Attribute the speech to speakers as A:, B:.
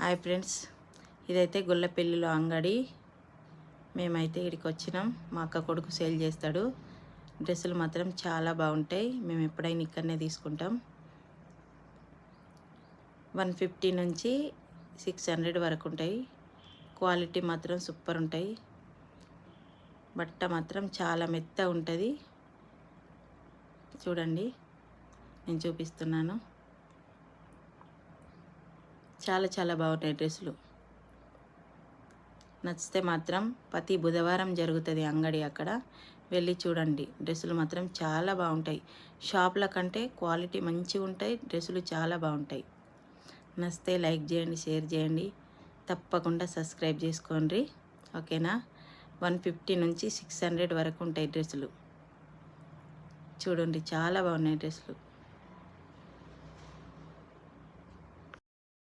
A: Hi friends, ఇదైతే గొల్లపల్లిలో అంగడి. మేమైతే ఇక్కడికి వచ్చినాం. మా అక్క కొడుకు సేల్ చేస్తాడు. డ్రెస్సులు మాత్రం చాలా బాగుంటాయి. మేము ఎప్పుడైనా ఇక్కడనే తీసుకుంటాం. 150 నుంచి 600 వరకు ఉంటాయి. క్వాలిటీ మాత్రం సూపర్ ఉంటాయి. బట్ట మాత్రం చాలా మెత్తగా ఉంటుంది. చూడండి, నేను చూపిస్తున్నాను. చాలా బాగుంటాయి డ్రెస్సులు. నచ్చితే మాత్రం ప్రతి బుధవారం జరుగుతుంది అంగడి. అక్కడ వెళ్ళి చూడండి. డ్రెస్సులు మాత్రం చాలా బాగుంటాయి. షాప్ల కంటే క్వాలిటీ మంచిగా ఉంటాయి. డ్రెస్సులు చాలా బాగుంటాయి. నచ్చితే లైక్ చేయండి, షేర్ చేయండి, తప్పకుండా సబ్స్క్రైబ్ చేసుకోండి. ఓకేనా? 150 నుంచి 600 వరకు ఉంటాయి డ్రెస్సులు. చూడండి, చాలా బాగున్నాయి డ్రెస్సులు.